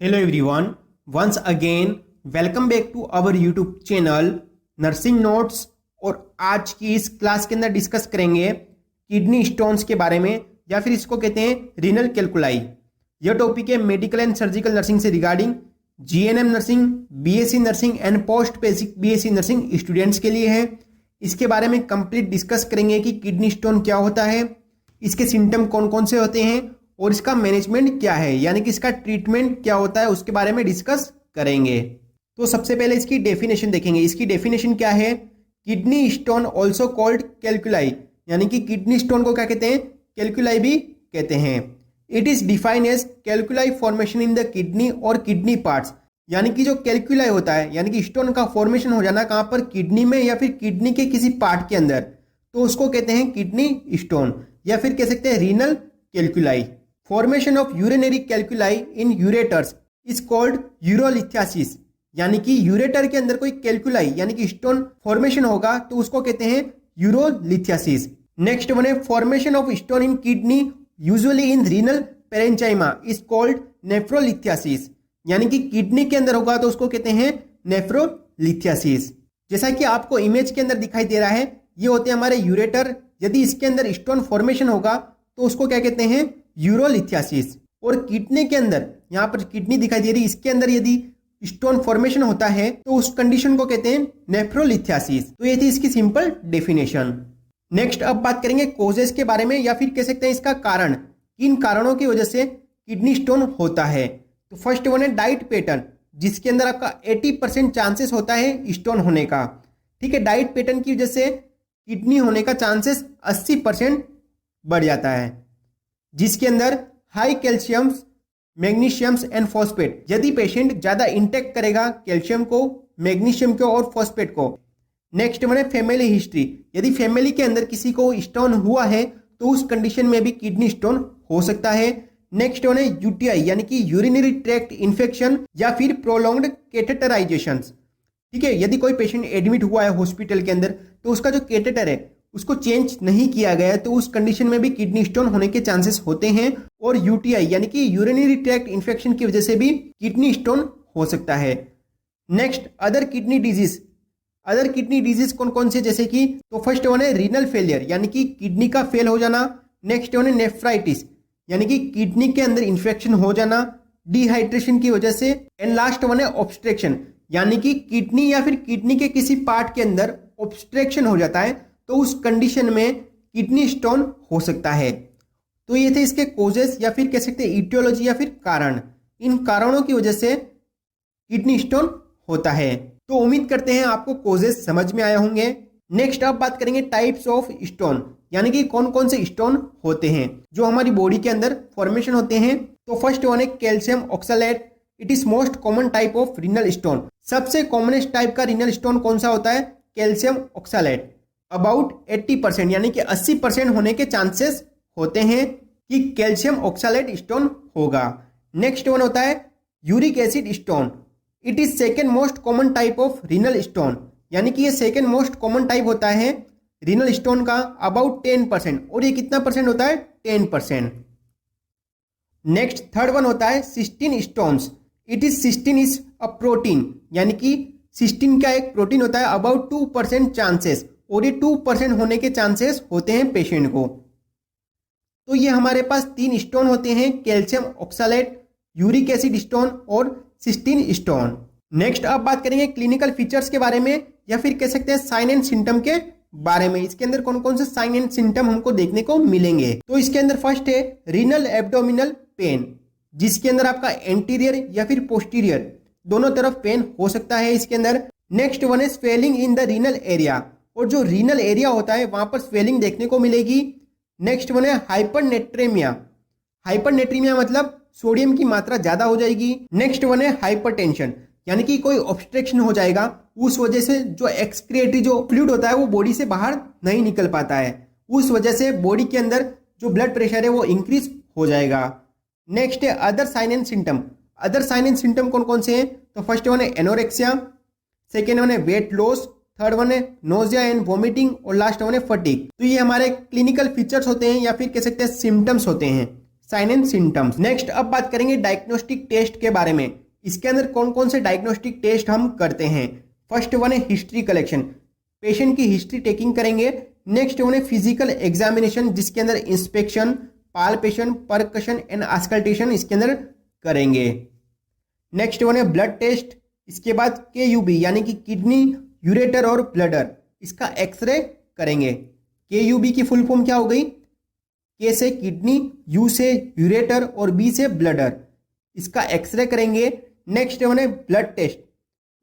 Hello everyone, once again welcome back to our YouTube channel nursing notes. और आज की इस क्लास के अंदर डिस्कस करेंगे किडनी स्टोन्स के बारे में, या फिर इसको कहते हैं रीनल कैलकुलाई। यह टॉपिक है मेडिकल एंड सर्जिकल नर्सिंग से regarding GNM nursing, BSc nursing and post basic BSc nursing students के लिए है। इसके बारे में कंप्लीट डिस्कस करेंगे कि किडनी स्टोन क्या होता है, इसके सिम्टम कौन कौन से होते हैं और इसका मैनेजमेंट क्या है, यानी कि इसका ट्रीटमेंट क्या होता है, उसके बारे में डिस्कस करेंगे। तो सबसे पहले इसकी डेफिनेशन देखेंगे। इसकी डेफिनेशन क्या है? Kidney stone also called calculi, यानी कि किडनी स्टोन को क्या कहते हैं? कैलकुलाई भी कहते हैं। It is defined as calculi formation in the kidney और किडनी पार्ट्स, यानी कि जो कैलकुलाई होता है यानी कि स्टोन का फॉर्मेशन हो जाना कहाँ पर? किडनी में या फिर किडनी के किसी पार्ट के अंदर, तो उसको कहते हैं किडनी स्टोन, या फिर कह सकते हैं renal calculi. Formation of urinary calculi in ureters is called urolithiasis, यानी कि यूरेटर के अंदर कोई कैलकुलाई यानी कि स्टोन फॉर्मेशन होगा तो उसको कहते हैं यूरोलिथियासिस। नेक्स्ट वन है formation of stone in kidney usually in renal parenchyma is called nephrolithiasis, यानी कि किडनी के अंदर होगा तो उसको कहते हैं नेफ्रोलिथियासिस। जैसा कि आपको इमेज के अंदर दिखाई दे रहा है, ये होते हैं हमारे यूरेटर। यदि इसके अंदर स्टोन फॉर्मेशन होगा तो उसको क्या कहते हैं? यूरोलिथियासिस। और किडनी के अंदर, यहाँ पर किडनी दिखाई दे रही, इसके अंदर यदि स्टोन फॉर्मेशन होता है तो उस कंडीशन को कहते हैं नेफ्रोलिथियासिस। तो ये थी इसकी सिंपल डेफिनेशन। नेक्स्ट अब बात करेंगे कोजेस के बारे में, या फिर कह सकते हैं इसका कारण, किन कारणों की वजह से किडनी स्टोन होता है। तो फर्स्ट वन है डाइट पैटर्न, जिसके अंदर आपका 80% चांसेस होता है स्टोन होने का। ठीक है, डाइट पैटर्न की वजह से किडनी होने का चांसेस 80% बढ़ जाता है, जिसके अंदर हाई कैल्शियम, मैग्नीशियम्स एंड फॉस्फेट, यदि पेशेंट ज्यादा इंटेक करेगा कैल्शियम को, मैग्नीशियम को और फॉस्फेट को। नेक्स्ट वन है फैमिली हिस्ट्री, यदि फैमिली के अंदर किसी को स्टोन हुआ है तो उस कंडीशन में भी किडनी स्टोन हो सकता है। नेक्स्ट वन है यूटीआई, यानी कि यूरिनरी ट्रैक्ट इन्फेक्शन या फिर प्रोलॉन्ग्ड कैथेटराइजेशन। ठीक है, यदि कोई पेशेंट एडमिट हुआ है हॉस्पिटल के अंदर तो उसका जो कैथेटर है उसको चेंज नहीं किया गया है तो उस कंडीशन में भी किडनी स्टोन होने के चांसेस होते हैं। और यूटीआई यानी कि यूरिनरी ट्रैक्ट इन्फेक्शन की वजह से भी किडनी स्टोन हो सकता है। Next other kidney disease, other kidney disease कौन कौन से, जैसे कि तो फर्स्ट वन है रीनल फेलियर, यानी कि किडनी का फेल हो जाना। नेक्स्ट वन है नेफ्राइटिस, यानी कि किडनी के अंदर इंफेक्शन हो जाना डिहाइड्रेशन की वजह से। एंड लास्ट वन है ऑब्स्ट्रक्शन, यानी कि किडनी या फिर किडनी के किसी पार्ट के अंदर ऑब्स्ट्रक्शन हो जाता है तो उस कंडीशन में किडनी स्टोन हो सकता है। तो ये थे इसके कोजेस, या फिर कह सकते हैं इटियोलॉजी या फिर कारण। इन कारणों की वजह से किडनी स्टोन होता है। तो उम्मीद करते हैं आपको कोजेस समझ में आए होंगे। नेक्स्ट अब बात करेंगे टाइप्स ऑफ स्टोन, यानी कि कौन कौन से स्टोन होते हैं जो हमारी बॉडी के अंदर फॉर्मेशन होते हैं। तो फर्स्ट वन है calcium oxalate, it is most common type of renal stone. सबसे कॉमनेस्ट टाइप का रीनल स्टोन कौन सा होता है? Calcium oxalate. अबाउट 80%, यानी कि 80% होने के चांसेस होते हैं कि कैल्शियम ऑक्सलेट स्टोन होगा। नेक्स्ट वन होता है uric acid stone, it is second most common type of renal stone, यानी कि ये सेकेंड मोस्ट कॉमन टाइप होता है रीनल स्टोन का, अबाउट 10%। और ये कितना परसेंट होता है? 10%। नेक्स्ट थर्ड वन होता है cystine stones, it is cystine is a protein, यानी कि सिस्टीन का एक प्रोटीन होता है, अबाउट 2% चांसेस, और ये 2% होने के चांसेस होते हैं पेशेंट को। तो ये हमारे पास 3 स्टोन होते हैं, calcium oxalate, uric acid stone और सिस्टीन स्टोन। नेक्स्ट अब बात करेंगे क्लिनिकल फीचर्स के बारे में, या फिर कह सकते हैं साइन एंड सिम्टम के बारे में। इसके अंदर कौन कौन से साइन एंड सिम्टम हमको देखने को मिलेंगे। तो इसके अंदर फर्स्ट है रीनल एब्डोमिनल पेन, जिसके अंदर आपका एंटीरियर या फिर पोस्टीरियर दोनों तरफ पेन हो सकता है इसके अंदर। नेक्स्ट वन है swelling in the renal area, और जो रीनल एरिया होता है वहां पर स्वेलिंग देखने को मिलेगी। नेक्स्ट वन है हाइपरनेट्रेमिया, हाइपरनेट्रेमिया मतलब सोडियम की मात्रा ज्यादा हो जाएगी। नेक्स्ट वन है हाइपरटेंशन, यानी कि कोई ऑब्स्ट्रक्शन हो जाएगा, उस वजह से जो एक्सक्रिएटरी जो फ्लूइड होता है वो बॉडी से बाहर नहीं निकल पाता है, उस वजह से बॉडी के अंदर जो ब्लड प्रेशर है वो इंक्रीज हो जाएगा। नेक्स्ट है other sign and symptom, other sign and symptom कौन कौन से हैं? तो फर्स्ट वन है एनोरेक्सिया, सेकेंड वन है वेट लॉस, थर्ड वन है नोजिया एंड वॉमिटिंग, और लास्ट वन है फटीग। तो ये हमारे क्लिनिकल फीचर्स होते हैं, या फिर कह सकते हैं सिम्टम्स होते हैं। Sign and symptoms. नेक्स्ट अब बात करेंगे डायग्नोस्टिक टेस्ट के बारे में। इसके अंदर कौन कौन से डायग्नोस्टिक टेस्ट हम करते हैं। फर्स्ट वन है हिस्ट्री कलेक्शन, पेशेंट की हिस्ट्री टेकिंग करेंगे। नेक्स्ट वन है फिजिकल एग्जामिनेशन, जिसके अंदर इंस्पेक्शन, पाल्पेशन, परकशन एंड आस्कल्टेशन इसके अंदर करेंगे। नेक्स्ट वन है ब्लड टेस्ट। इसके बाद KUB यानी कि किडनी, यूरेटर और ब्लडर, इसका एक्सरे करेंगे। KUB की फुल फॉर्म क्या हो गई? K से किडनी, U से यूरेटर और B से ब्लडर, इसका एक्सरे करेंगे। नेक्स्ट वन है ब्लड टेस्ट,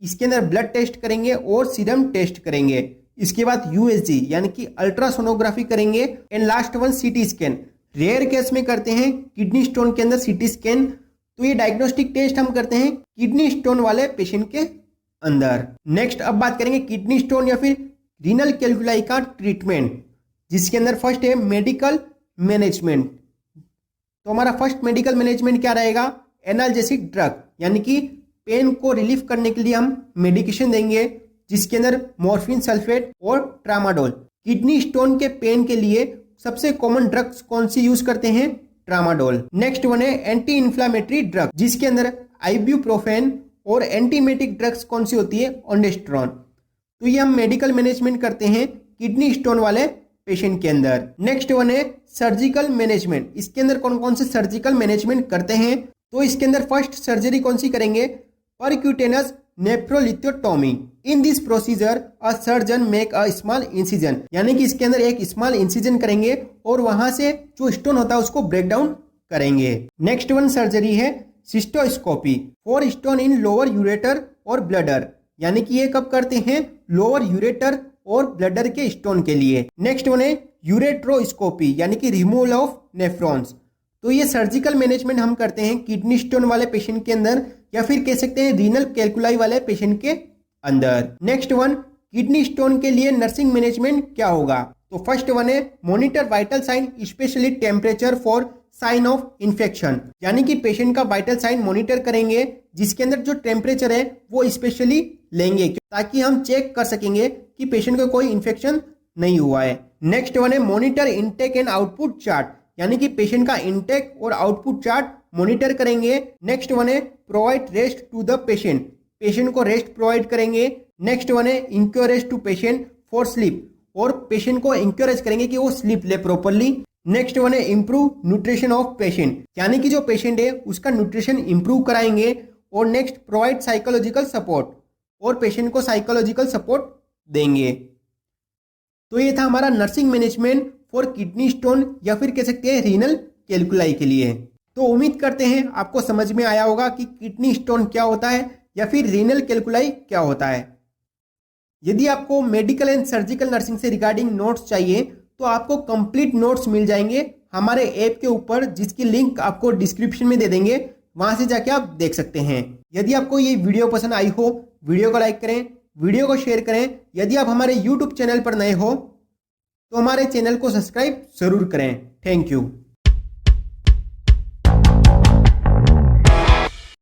इसके अंदर ब्लड टेस्ट करेंगे और सीरम टेस्ट करेंगे। इसके बाद USG यानी कि अल्ट्रासोनोग्राफी करेंगे। And last one CT scan, rare case में करते हैं किडनी स्टोन के अंदर CT स्कैन। तो ये डायग्नोस्टिक टेस्ट हम करते हैं किडनी स्टोन वाले पेशेंट के अंदर। नेक्स्ट अब बात करेंगे किडनी स्टोन या फिर रीनल कैल्कुलाई का ट्रीटमेंट, जिसके अंदर फर्स्ट है मेडिकल मैनेजमेंट। तो हमारा फर्स्ट मेडिकल मैनेजमेंट क्या रहेगा? एनाल्जेसिक ड्रग, यानी कि पेन को रिलीफ करने के लिए हम मेडिकेशन देंगे, जिसके अंदर मॉर्फिन सल्फेट और ट्रामाडोल। किडनी स्टोन के पेन के लिए सबसे कॉमन ड्रग्स कौन सी यूज करते हैं? ट्रामाडोल। नेक्स्ट वन है एंटी इन्फ्लामेटरी ड्रग, जिसके अंदर आइब्यूप्रोफेन और एंटीमेटिक ड्रग्स कौन सी होती है? ओंडेस्ट्रॉन। तो ये हम मेडिकल मैनेजमेंट करते हैं किडनी स्टोन वाले पेशेंट के अंदर। नेक्स्ट वन है सर्जिकल मैनेजमेंट। इसके अंदर कौन कौन से सर्जिकल मैनेजमेंट करते हैं? तो इसके अंदर फर्स्ट सर्जरी कौन सी करेंगे? Percutaneous nephrolithotomy. In this procedure a surgeon make a small incision, यानी कि इसके अंदर एक स्मॉल इंसिजन करेंगे और वहां से जो स्टोन होता है उसको ब्रेक डाउन करेंगे। नेक्स्ट वन सर्जरी है cystoscopy for stone in lower ureter और ब्लडर, यानी कि ये कब करते हैं? लोअर यूरेटर और ब्लडर के स्टोन के लिए। नेक्स्ट वन है यूरेट्रोस्कोपी, यानी कि रिमूवल ऑफ नेफ्रॉन्स। तो ये सर्जिकल मैनेजमेंट हम करते हैं किडनी स्टोन वाले पेशेंट के अंदर, या फिर कह सकते हैं रीनल कैल्कुलाई वाले पेशेंट के अंदर। नेक्स्ट वन किडनी स्टोन के लिए नर्सिंग मैनेजमेंट क्या होगा? तो फर्स्ट वन है monitor vital sign specially temperature for sign of infection, यानी कि पेशेंट का वाइटल साइन मॉनिटर करेंगे, जिसके अंदर जो टेम्परेचर है वो स्पेशली लेंगे, ताकि हम चेक कर सकेंगे कि पेशेंट को कोई इन्फेक्शन नहीं हुआ है। नेक्स्ट वन है monitor intake and output chart, यानी कि पेशेंट का इनटेक और आउटपुट चार्ट मॉनिटर करेंगे। नेक्स्ट वन है provide rest to the patient, patient को रेस्ट प्रोवाइड करेंगे। नेक्स्ट वन है encourage to patient for sleep, और पेशेंट को इंक्योरेज करेंगे कि वो स्लीप ले प्रॉपरली। नेक्स्ट वन है इंप्रूव न्यूट्रिशन ऑफ पेशेंट, यानी कि जो पेशेंट है उसका न्यूट्रिशन इंप्रूव कराएंगे। और नेक्स्ट प्रोवाइड साइकोलॉजिकल सपोर्ट, और पेशेंट को साइकोलॉजिकल सपोर्ट देंगे। तो ये था हमारा nursing management for kidney stone, या फिर कह सकते हैं रीनल कैल्कुलाई के लिए। तो उम्मीद करते हैं आपको समझ में आया होगा कि किडनी स्टोन क्या होता है या फिर रीनल कैल्कुलाई क्या होता है। यदि आपको मेडिकल एंड सर्जिकल नर्सिंग से रिगार्डिंग नोट्स चाहिए तो आपको कंप्लीट नोट्स मिल जाएंगे हमारे ऐप के ऊपर, जिसकी लिंक आपको डिस्क्रिप्शन में दे देंगे, वहां से जाके आप देख सकते हैं। यदि आपको ये वीडियो पसंद आई हो, वीडियो को लाइक करें, वीडियो को शेयर करें। यदि आप हमारे यूट्यूब चैनल पर नए हो तो हमारे चैनल को सब्सक्राइब जरूर करें। Thank you.